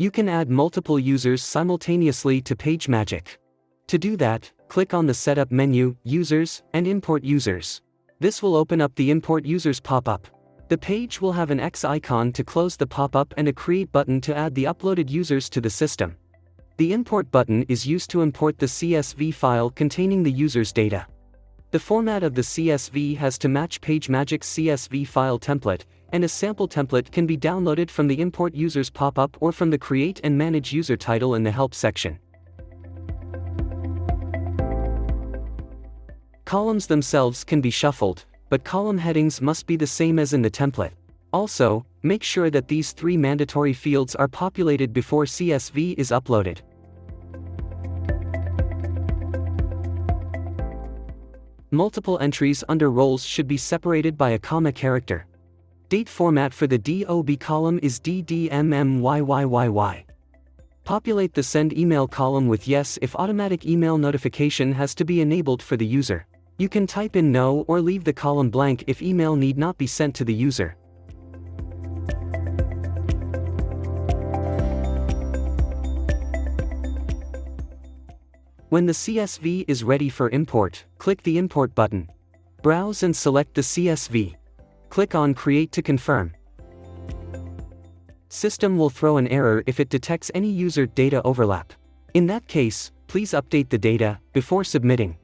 You can add multiple users simultaneously to PageMajik. To do that, click on the Setup menu, Users, and Import Users. This will open up the Import Users pop-up. The page will have an X icon to close the pop-up and a Create button to add the uploaded users to the system. The Import button is used to import the CSV file containing the user's data. The format of the CSV has to match PageMajik's CSV file template, and a sample template can be downloaded from the Import Users pop-up or from the Create and Manage User title in the Help section. Columns themselves can be shuffled, but column headings must be the same as in the template. Also, make sure that these 3 mandatory fields are populated before CSV is uploaded. Multiple entries under roles should be separated by a comma character. Date format for the DOB column is DDMMYYYY. Populate the Send Email column with Yes if automatic email notification has to be enabled for the user. You can type in No or leave the column blank if email need not be sent to the user. When the CSV is ready for import, click the Import button. Browse and select the CSV. Click on Create to confirm. System will throw an error if it detects any user data overlap. In that case, please update the data before submitting.